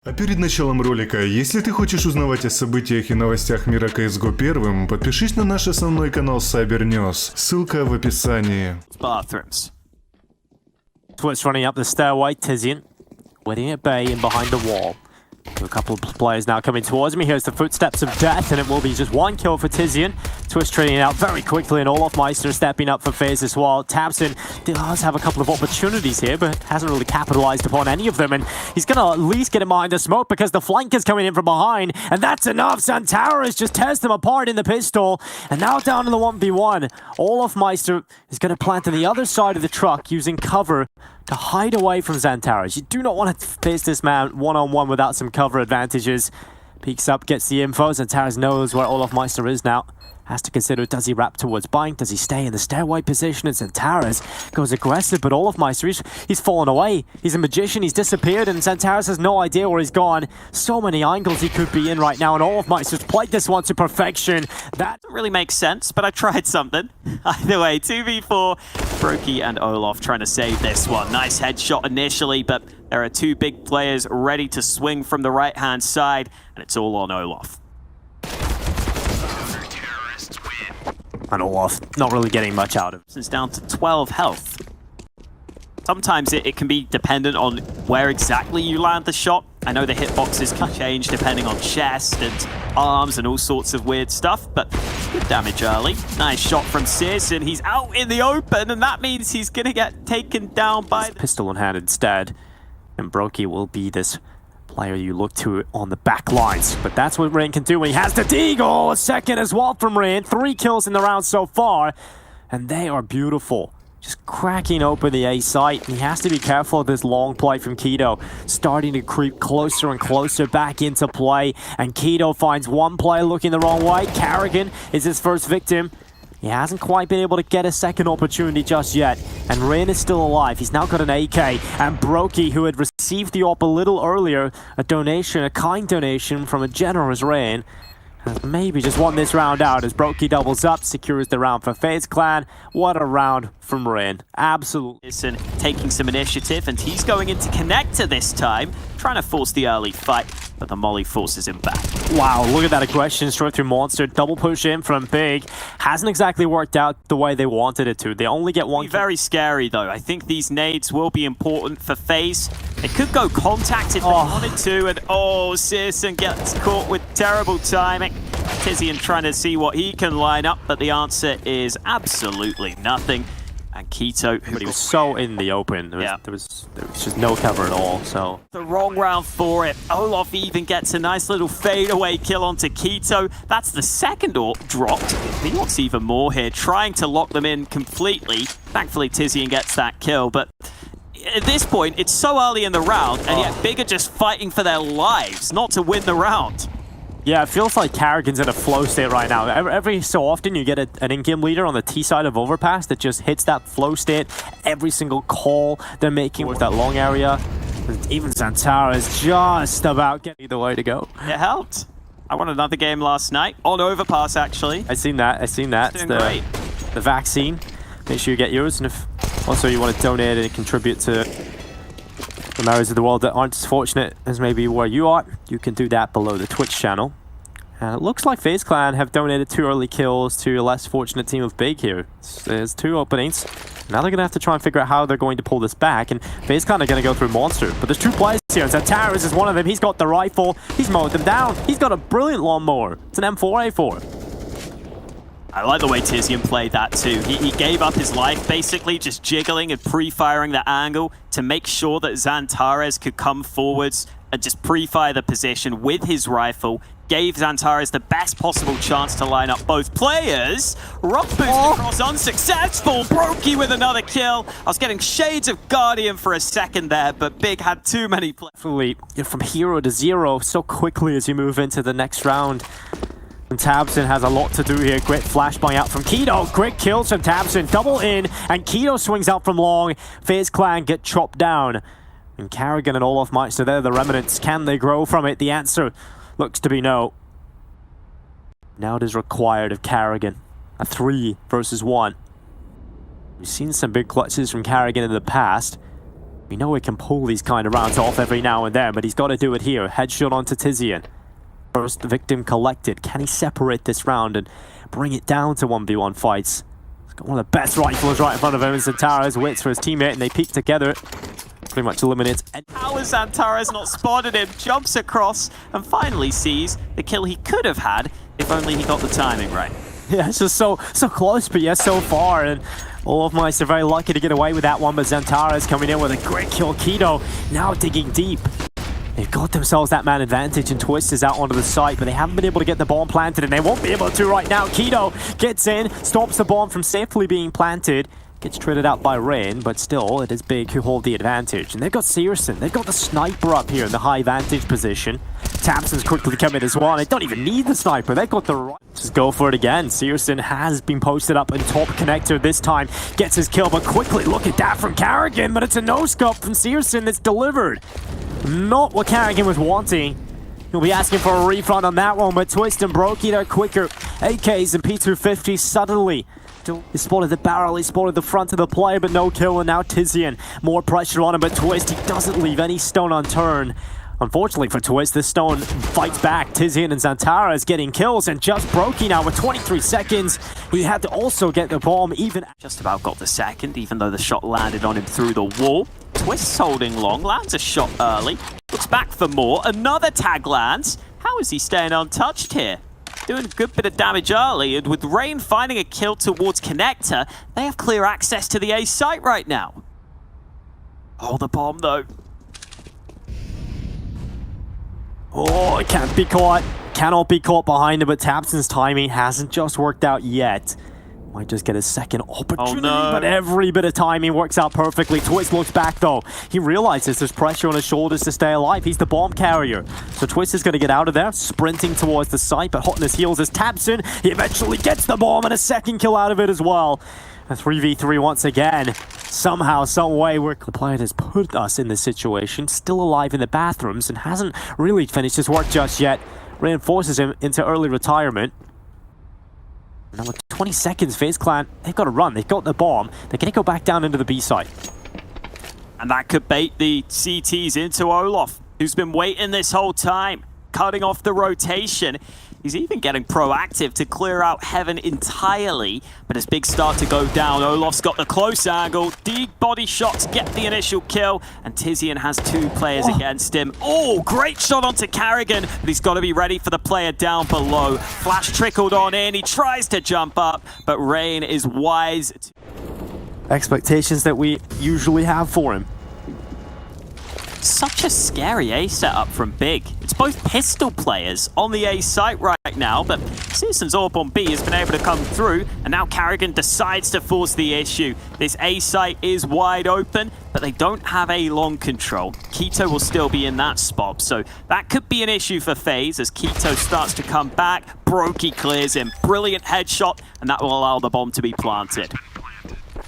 А перед началом ролика, если ты хочешь узнавать о событиях и новостях мира CSGO первым, подпишись на наш основной канал Cyber News. Ссылка в описании. Bathrooms. TWISTZ running up the stairway, Tizian waiting at bay and behind the wall. A couple of players now coming towards me. Here's the footsteps of death, and it will be just one kill for Tizian. TWISTZ trading it out very quickly, and OSNOVNOY stepping up for FAZE as well. TWISTZ does have a couple of opportunities here, but hasn't really capitalized upon any of them, and he's going to at least get him behind the smoke because the flank is coming in from behind, and that's enough. XANTARES just tears them apart in the pistol, and now down in the 1v1. OSNOVNOY is going to plant on the other side of the truck using cover to hide away from XANTARES. You do not want to face this man one-on-one without some cover advantages. Peeks up, gets the info. XANTARES knows where OSNOVNOY is now. Has to consider, does he wrap towards Bank? Does he stay in the stairway position? And XANTARES goes aggressive, but OSNOVNOY, he's fallen away. He's a magician, he's disappeared, and XANTARES has no idea where he's gone. So many angles he could be in right now, and OSNOVNOY played this one to perfection. That Doesn't really make sense, but I tried something. Either way, 2v4, Brokey and Olof trying to save this one. Nice headshot initially, but there are two big players ready to swing from the right-hand side, and it's all on Olof. and Olof not really getting much out of it. It's down to 12 health. Sometimes it can be dependent on where exactly you land the shot. I know the hitboxes can change depending on chest and arms and all sorts of weird stuff, but good damage early. Nice shot from Sis, and he's out in the open, and that means he's going to get taken down by... Pistol in hand instead, and Brokey will be this player you look to on the back lines. But that's what Rain can do when he has the deagle. A second as well from Rain. 3 kills in the round so far, and they are beautiful. Just cracking open the A site. He has to be careful of this long play from Keto. Starting to creep closer and closer back into play. And Keto finds one player looking the wrong way. Karrigan is his first victim. He hasn't quite been able to get a second opportunity just yet. And Rain is still alive. He's now got an AK. And Brokey, who had received the op a little earlier, a donation, a kind donation from a generous Rain, has maybe just won this round out as Brokey doubles up, secures the round for FaZe Clan. What a round from Rain. Absolutely. Listen, taking some initiative, and he's going into connector this time, trying to force the early fight, but the molly forces him back. Wow, look at that aggression straight through Monster. Double push in from Big. Hasn't exactly worked out the way they wanted it to. They only get one. Very scary though. I think these nades will be important for FaZe. They could go contact if they wanted to, and Sisson gets caught with terrible timing. Tizian trying to see what he can line up, but the answer is absolutely nothing. And Keto, But he was so in the open. There was just no cover at all. So the wrong round for it. Olof even gets a nice little fadeaway kill onto Keto. That's the second AWP dropped. He wants even more here, trying to lock them in completely. Thankfully, Tizian gets that kill, but at this point, it's so early in the round, and yet Big are just fighting for their lives, not to win the round. yeah, it feels like Karrigan's in a flow state right now. Every so often you get an in-game leader on the T side of Overpass that just hits that flow state every single call they're making with that long area. And even XANTARES just about getting the way to go. It helped. I won another game last night, on Overpass actually. I seen that. It's great. The vaccine. Make sure you get yours, and if also you want to donate and contribute to the areas of the world that aren't as fortunate as maybe where you are, you can do that below the Twitch channel. And it looks like FaZe Clan have donated 2 early kills to a less fortunate team of Big here. There's 2 openings. Now they're going to have to try and figure out how they're going to pull this back. And FaZe Clan are going to go through Monster. But there's 2 players here. XANTARES is one of them. He's got the rifle. He's mowed them down. He's got a brilliant lawnmower. It's an M4A4. I like the way Tizian played that too. He gave up his life, basically just jiggling and pre-firing the angle to make sure that XANTARES could come forwards and just pre-fire the position with his rifle. Gave XANTARES the best possible chance to line up both players. Rock boost across, unsuccessful. Brokey with another kill. I was getting shades of Guardian for a second there, but Big had too many players. From hero to zero so quickly as you move into the next round. And TWISTZ has a lot to do here. Great flashbang out from Keto. Great kills from TWISTZ. Double in, and Keto swings out from long. FaZe Clan get chopped down. And Karrigan and OSNOVNOY, so they're the remnants. Can they grow from it? The answer looks to be no. Now it is required of Karrigan. A 3 versus 1. We've seen some big clutches from Karrigan in the past. We know he can pull these kind of rounds off every now and then, but he's got to do it here. Headshot onto Tizian. First victim collected. Can he separate this round and bring it down to 1v1 fights? He's got one of the best rifles right in front of him. XANTARES waits for his teammate and they peek together. Pretty much eliminates. How has XANTARES not spotted him? Jumps across and finally sees the kill he could have had if only he got the timing right. Yeah, it's just so close, but yes, so far. And OSNOVNOY are very lucky to get away with that one, but XANTARES coming in with a great kill. Keto now digging deep. They've got themselves that man advantage, and TWISTZ is out onto the site, but they haven't been able to get the bomb planted, and they won't be able to right now. Keto gets in, stops the bomb from safely being planted. Gets traded out by Rain, but still, it is Big who hold the advantage. And they've got Searson. They've got the sniper up here in the high vantage position. Tamsin's quickly coming as well. They don't even need the sniper. They've got the right. Just go for it again. Searson has been posted up in top connector this time. Gets his kill, but quickly look at that from Carrigan. But it's a no-scope from Searson that's delivered. Not what Carrigan was wanting. He'll be asking for a refund on that one, but TWISTZ and Brokey, they're quicker. AKs and P250 suddenly. He spotted the barrel, he spotted the front of the player, but no kill, and now Tizian. More pressure on him, but TWISTZ, he doesn't leave any stone unturned. Unfortunately for TWISTZ, this stone fights back. Tizian and XANTARES getting kills, and just Brokey now with 23 seconds. He had to also get the bomb, even... Just about got the second, even though the shot landed on him through the wall. TWISTZ holding long, lands a shot early. Looks back for more, another tag lands. How is he staying untouched here? Doing a good bit of damage early, and with Rain finding a kill towards Connector, they have clear access to the A site right now. Oh, the bomb though. Oh, it can't be caught. Cannot be caught behind him, but Tamsin's timing hasn't just worked out yet. Might just get a second opportunity, but every bit of timing works out perfectly. TWISTZ looks back though. He realizes there's pressure on his shoulders to stay alive. He's the bomb carrier. So TWISTZ is going to get out of there, sprinting towards the site, but hot on his heels is Tamsin. He eventually gets the bomb and a second kill out of it as well. A 3v3 once again. Somehow, some way, the player has put us in this situation, still alive in the bathrooms and hasn't really finished his work just yet. Reinforces him into early retirement. Now with 20 seconds, FaZe Clan, they've got to run. They've got the bomb. They're going to go back down into the B site. And that could bait the CTs into Olof, who's been waiting this whole time, cutting off the rotation. He's even getting proactive to clear out Heaven entirely. But as Big start to go down, Olof's got the close angle. Deep body shots get the initial kill. And Tizian has two players against him. Oh, great shot onto Carrigan. But he's got to be ready for the player down below. Flash trickled on in. He tries to jump up. But Rain is wise. Expectations that we usually have for him. Such a scary A setup from Big. It's both pistol players on the A site right now, but Citizens Orb on B has been able to come through, and now Carrigan decides to force the issue. This A site is wide open, but they don't have A long control. Keto will still be in that spot, so that could be an issue for FaZe as Keto starts to come back. Brokey clears him. Brilliant headshot, and that will allow the bomb to be planted.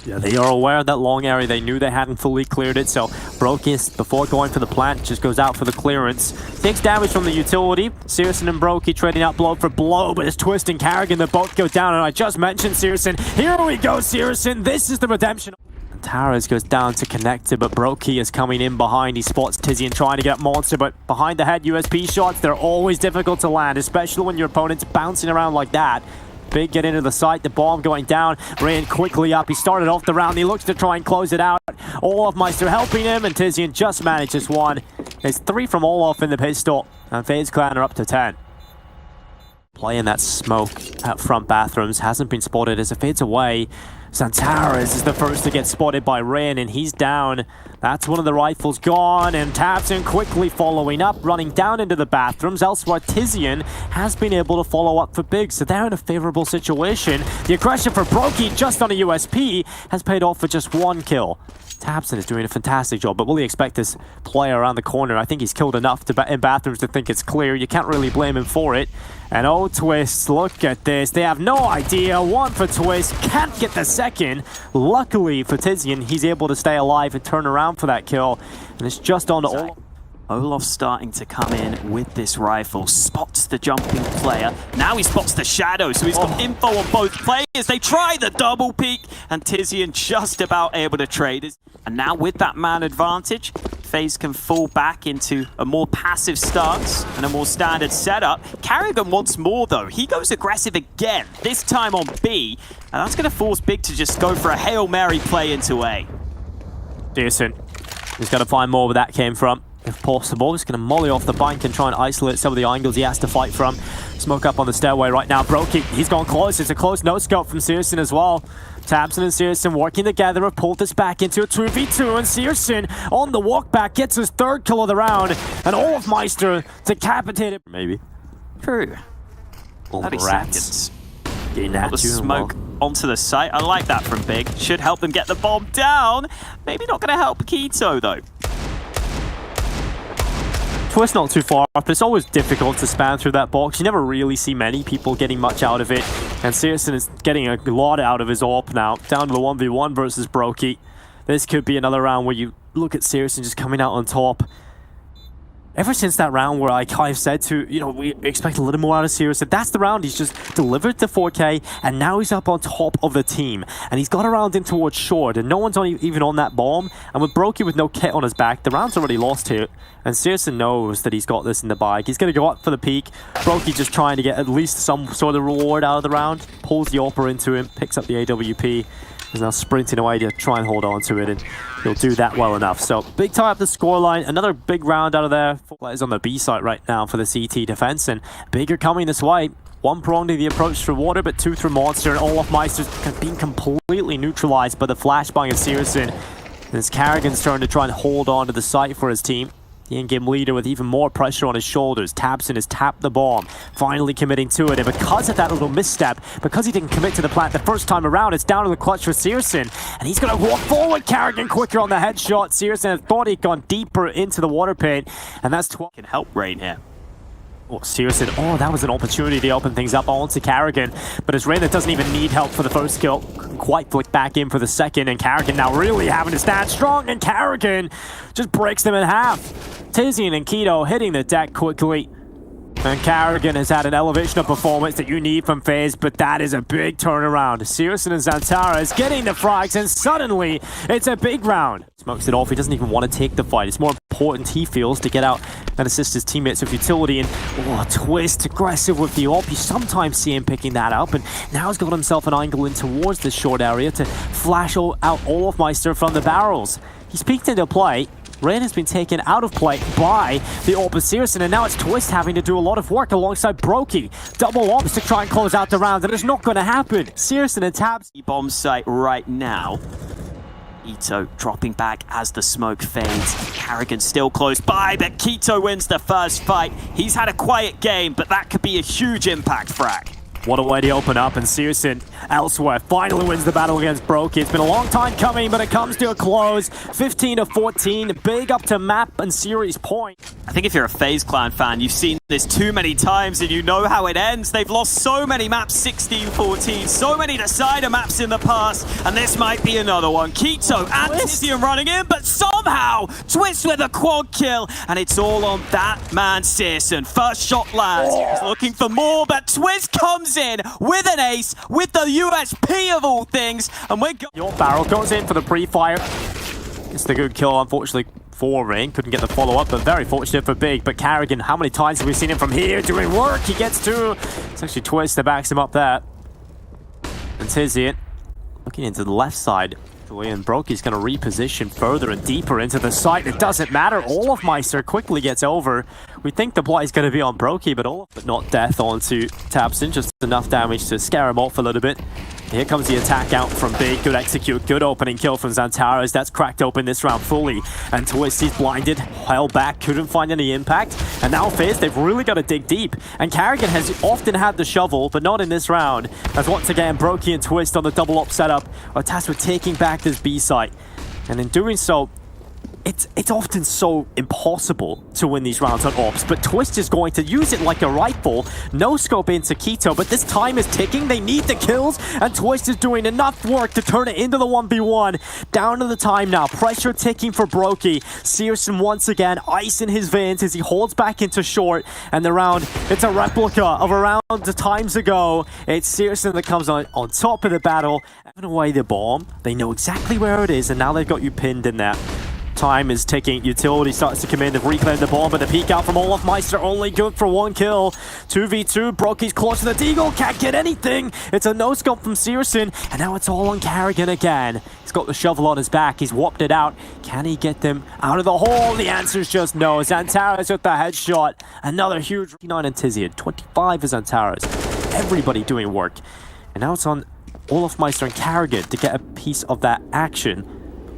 Yeah, they are aware of that long area. They knew they hadn't fully cleared it, so Brokey, before going for the plant, just goes out for the clearance. Takes damage from the utility. Searson and Brokey trading out blow for blow, but it's TWISTZ and Carrigan that both go down, and I just mentioned Searson. Here we go, Searson. This is the redemption. XANTARES goes down to Connector, but Brokey is coming in behind. He spots Tizian trying to get Monster, but behind the head USP shots, they're always difficult to land, especially when your opponent's bouncing around like that. Big get into the site, the bomb going down, ran quickly up. He started off the round, he looks to try and close it out. OSNOVNOY helping him, and Tizian just manages one. It's 3 from Olof in the pistol, and FaZe Clan are up to 10. Playing that smoke at front bathrooms, hasn't been spotted as it fades away. XANTARES is the first to get spotted by Rain, and he's down. That's one of the rifles gone, and Tamsin quickly following up, running down into the bathrooms. Elsewhere, Tizian has been able to follow up for Big, so they're in a favorable situation. The aggression for Brokey just on a USP has paid off for just one kill. Tamsin is doing a fantastic job, but will he expect this player around the corner? I think he's killed enough in bathrooms to think it's clear. You can't really blame him for it. And oh, TWISTZ, look at this. They have no idea. One for TWISTZ, can't get the second. Luckily for Tizian, he's able to stay alive and turn around for that kill. And it's just on to all. Olof's starting to come in with this rifle, spots the jumping player. Now he spots the shadow, so he's got info on both players. They try the double peek, and Tizian just about able to trade it. And now with that man advantage, FaZe can fall back into a more passive stance and a more standard setup. Carrigan wants more though. He goes aggressive again, this time on B, and that's going to force Big to just go for a Hail Mary play into A. Decent. He's got to find more where that came from. If possible, he's going to molly off the bank and try and isolate some of the angles he has to fight from. Smoke up on the stairway right now. Brokey, he's gone close. It's a close no-scope from Searson as well. Tabson and Searson working together have pulled this back into a 2v2, and Searson on the walk back gets his third kill of the round, and Olofmeister decapitated. Maybe. True. 30 seconds. Getting that the smoke onto the site. I like that from Big. Should help them get the bomb down. Maybe not going to help Keto though. TWISTZ not too far off, but it's always difficult to span through that box. You never really see many people getting much out of it. And Searson is getting a lot out of his AWP now. Down to the 1v1 versus Brokey. This could be another round where you look at Searson just coming out on top. Ever since that round where I kind of said to, you know, we expect a little more out of Searson, that's the round he's just delivered to 4K, and now he's up on top of the team. And he's got around in towards short, and no one's even on that bomb. And with Brokey with no kit on his back, the round's already lost here. And Searson knows that he's got this in the bag. He's going to go up for the peak. Brokey just trying to get at least some sort of reward out of the round. Pulls the AWPer into him, picks up the AWP. He's now sprinting away to try and hold on to it, and he'll do that well enough. So, big tie up the scoreline. Another big round out of there. 4 players on the B site right now for the CT defense, and Big are coming this way. One prong to the approach through water, but two through monster, and Olofmeister's being completely neutralized by the flashbang of Searson. And it's Carrigan's turn to try and hold on to the site for his team. The in-game leader with even more pressure on his shoulders. Tabson has tapped the bomb, finally committing to it. And because of that little misstep, because he didn't commit to the plant the first time around, it's down to the clutch for Searson. And he's going to walk forward. Carrigan quicker on the headshot. Searson had thought he'd gone deeper into the water paint. And that's 12. Can help Rain here. Oh, Searson, that was an opportunity to open things up onto Carrigan. But as Rain that doesn't even need help for the first kill, couldn't quite flick back in for the second. And Carrigan now really having to stand strong. And Carrigan just breaks them in half. Tizian and Keto hitting the deck quickly. And Carrigan has had an elevation of performance that you need from FaZe, but that is a big turnaround. Searson and XANTARES getting the frags, and suddenly it's a big round. Smokes it off. He doesn't even want to take the fight. It's more important, he feels, to get out and assist his teammates with utility. And TWISTZ aggressive with the AWP. You sometimes see him picking that up, and now he's got himself an angle in towards this short area to flash out Olofmeister from the barrels. He's peeked into play. Rain has been taken out of play by the AWP of Searson, and now it's TWISTZ having to do a lot of work alongside Brokey. Double AWPs to try and close out the round, and it's not going to happen. Searson and Tabs. Bomb site right now. Ito dropping back as the smoke fades. Carrigan still close by, but Keto wins the first fight. He's had a quiet game, but that could be a huge impact frag. What a way to open up, and Searson elsewhere finally wins the battle against Brokey. It's been a long time coming, but it comes to a close. 15-14, big up to map and series point. I think if you're a FaZe Clan fan, you've seen this too many times and you know how it ends. They've lost so many maps, 16-14, so many decider maps in the past, and this might be another one. Keto and Tizian running in, but somehow TWISTZ with a quad kill, and it's all on that man Searson. First shot lands, he's looking for more, but TWISTZ comes in with an ace, with the USP of all things, and we're Your barrel goes in for the pre-fire. It's the good kill, unfortunately, for Rain. Couldn't get the follow-up, but very fortunate for Big. But Carrigan, how many times have we seen him from here doing work? He gets two. It's actually TWISTZ that backs him up there. And Tizian looking into the left side. And Brokey's going to reposition further and deeper into the site. It doesn't matter. Olofmeister quickly gets over. We think the play is going to be on Brokey, but not death onto Tabson. Just enough damage to scare him off a little bit. Here comes the attack out from Big. Good execute. Good opening kill from XANTARES. That's cracked open this round fully. And TWISTZ, he's blinded. Held back. Couldn't find any impact. And now FaZe, they've really got to dig deep. And Carrigan has often had the shovel, but not in this round. As once again, Brokey and TWISTZ on the double up setup are tasked with taking back this B site. And in doing so, it's often so impossible to win these rounds on ops, but TWISTZ is going to use it like a rifle. No scope into Keto, but this time is ticking. They need the kills, and TWISTZ is doing enough work to turn it into the 1v1. Down to the time now. Pressure ticking for Brokey. Searson once again, ice in his veins as he holds back into short, and the round, it's a replica of around the times ago. It's Searson that comes on top of the battle, giving away the bomb. They know exactly where it is, and now they've got you pinned in there. Time is ticking. Utility starts to come in. They've reclaimed the bomb, but the peek out from olofmeister only good for 1 kill. 2v2. Brokey's close to the deagle. Can't get anything. It's a no-scope from Searson, and now it's all on Carrigan again. He's got the shovel on his back. He's whopped it out. Can he get them out of the hole? The answer is just no. XANTARES with the headshot. Another huge 9 and Tizian. 25 is XANTARES. Everybody doing work. And now it's on olofmeister and Carrigan to get a piece of that action.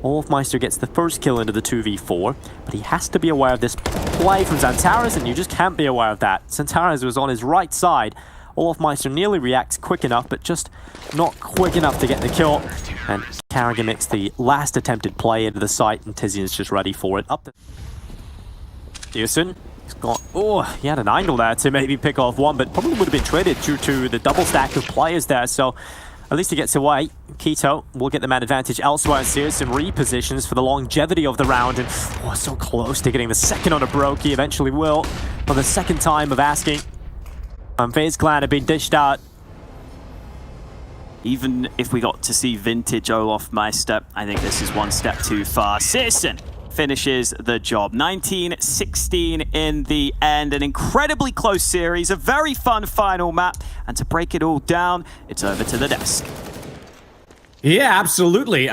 olofmeister gets the first kill into the 2v4, but he has to be aware of this play from XANTARES, and you just can't be aware of that. XANTARES was on his right side. olofmeister nearly reacts quick enough, but just not quick enough to get the kill. And Carrigan makes the last attempted play into the site, and Tizian's just ready for it. Up to Searson. He's got, oh, he had an angle there to maybe pick off one, but probably would have been traded due to the double stack of players there, so at least he gets away. Keto will get the man advantage elsewhere, and Searson repositions for the longevity of the round, and oh, so close to getting the second on a Brokey. Eventually will, for the second time of asking. FaZe clan have been dished out. Even if we got to see vintage olofmeister, I think this is one step too far. Searson finishes the job. 19-16 in the end. An incredibly close series, a very fun final map. And to break it all down, it's over to the desk. Yeah, absolutely.